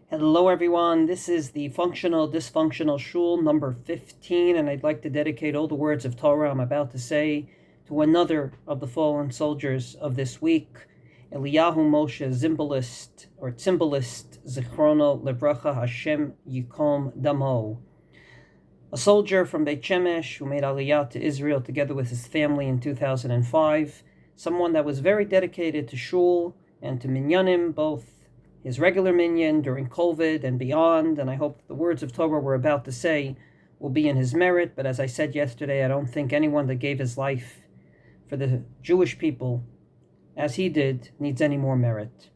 Hello everyone, this is the Disfunctional Shul number 15, and I'd like to dedicate all the words of Torah I'm about to say to another of the fallen soldiers of this week, Eliyahu Moshe Zimbalist, Zichrono Levracha Hashem Yikom Damo. A soldier from Beit Shemesh who made Aliyah to Israel together with his family in 2005, someone that was very dedicated to Shul and to Minyanim, both his regular minyan during COVID and beyond, and I hope the words of Torah we're about to say will be in his merit. But as I said yesterday, I don't think anyone that gave his life for the Jewish people as he did needs any more merit.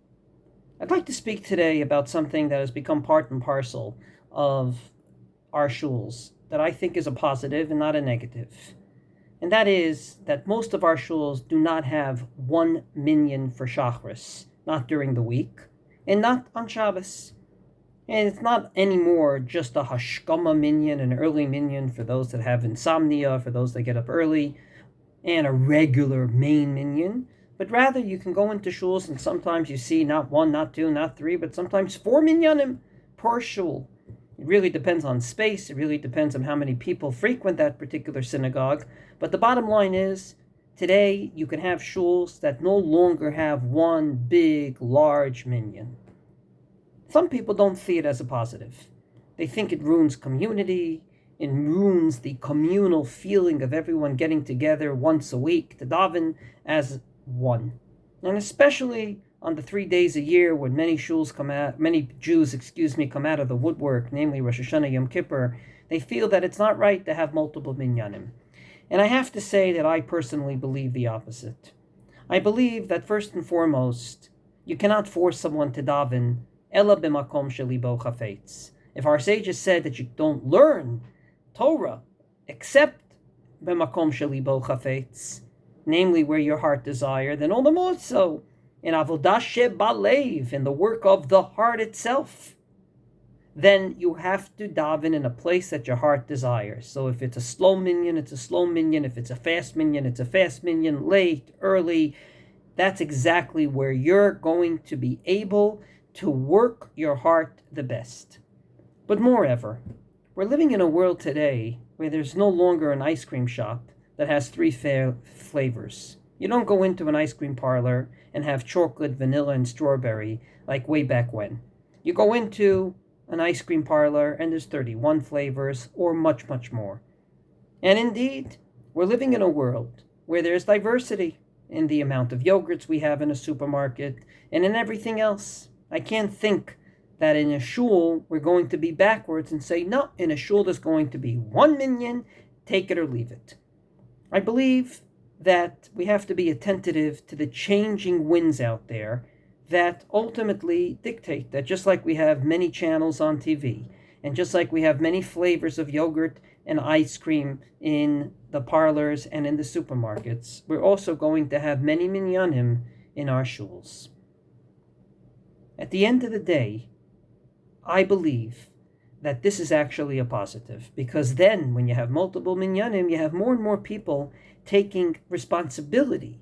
I'd like to speak today about something that has become part and parcel of our shuls that I think is a positive and not a negative. And that is that most of our shuls do not have one minyan for Shachris, not during the week, and not on Shabbos. And it's not anymore just a hashkama minyan, an early minyan for those that have insomnia, for those that get up early, and a regular main minyan. But rather, you can go into shuls and sometimes you see not one, not two, not three, but sometimes 4 minyanim per shul. It really depends on space. It really depends on how many people frequent that particular synagogue. But the bottom line is, today, you can have shuls that no longer have one big, large minyan. Some people don't see it as a positive. They think it ruins community, it ruins the communal feeling of everyone getting together once a week to daven as one. And especially on the 3 days a year when many Jews come out of the woodwork, namely Rosh Hashanah, Yom Kippur, they feel that it's not right to have multiple minyanim. And I have to say that I personally believe the opposite. I believe that first and foremost, you cannot force someone to daven ela b'makom shelibo chafetz. If our sages said that you don't learn Torah except b'makom shelibo chafetz, namely where your heart desire, then all the more so in avodah shebalev, in the work of the heart itself, then you have to daven in a place that your heart desires. So if it's a slow minyan, it's a slow minyan. If it's a fast minyan, it's a fast minyan. Late, early, that's exactly where you're going to be able to work your heart the best. But moreover, we're living in a world today where there's no longer an ice cream shop that has 3 flavors. You don't go into an ice cream parlor and have chocolate, vanilla, and strawberry like way back when. You go into an ice cream parlor and there's 31 flavors or much, much more. And indeed, we're living in a world where there's diversity in the amount of yogurts we have in a supermarket and in everything else. I can't think that in a shul we're going to be backwards and say, no, in a shul there's going to be one minyan, take it or leave it. I believe that we have to be attentive to the changing winds out there that ultimately dictate that just like we have many channels on TV, and just like we have many flavors of yogurt and ice cream in the parlors and in the supermarkets, we're also going to have many minyanim in our shuls. At the end of the day, I believe that this is actually a positive, because then when you have multiple minyanim, you have more and more people taking responsibility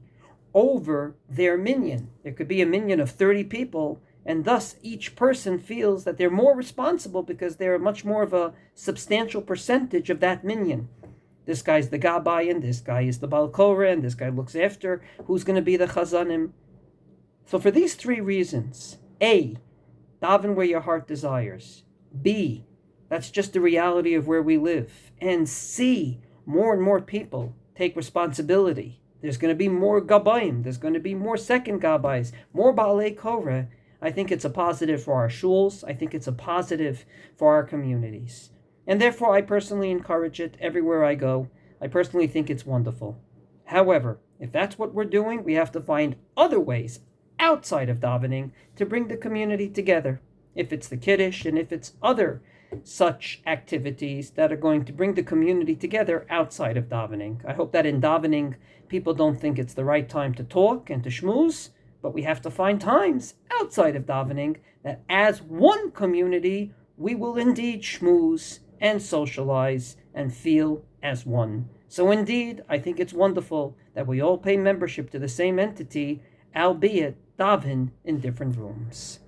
over their minyan. There could be a minyan of 30 people, and thus each person feels that they're more responsible because they're much more of a substantial percentage of that minyan. This guy's the gabbai, and this guy is the Baal Korah, and this guy looks after who's going to be the chazanim. So for these 3 reasons, A, daven where your heart desires. B, that's just the reality of where we live. And C, more and more people take responsibility. There's going to be more gabayim. There's going to be more second gabayis, more baalei korah. I think it's a positive for our shuls. I think it's a positive for our communities. And therefore, I personally encourage it everywhere I go. I personally think it's wonderful. However, if that's what we're doing, we have to find other ways outside of davening to bring the community together. If it's the Kiddush and if it's other such activities that are going to bring the community together outside of davening. I hope that in davening, people don't think it's the right time to talk and to schmooze, but we have to find times outside of davening that as one community, we will indeed schmooze and socialize and feel as one. So indeed, I think it's wonderful that we all pay membership to the same entity, albeit daven in different rooms.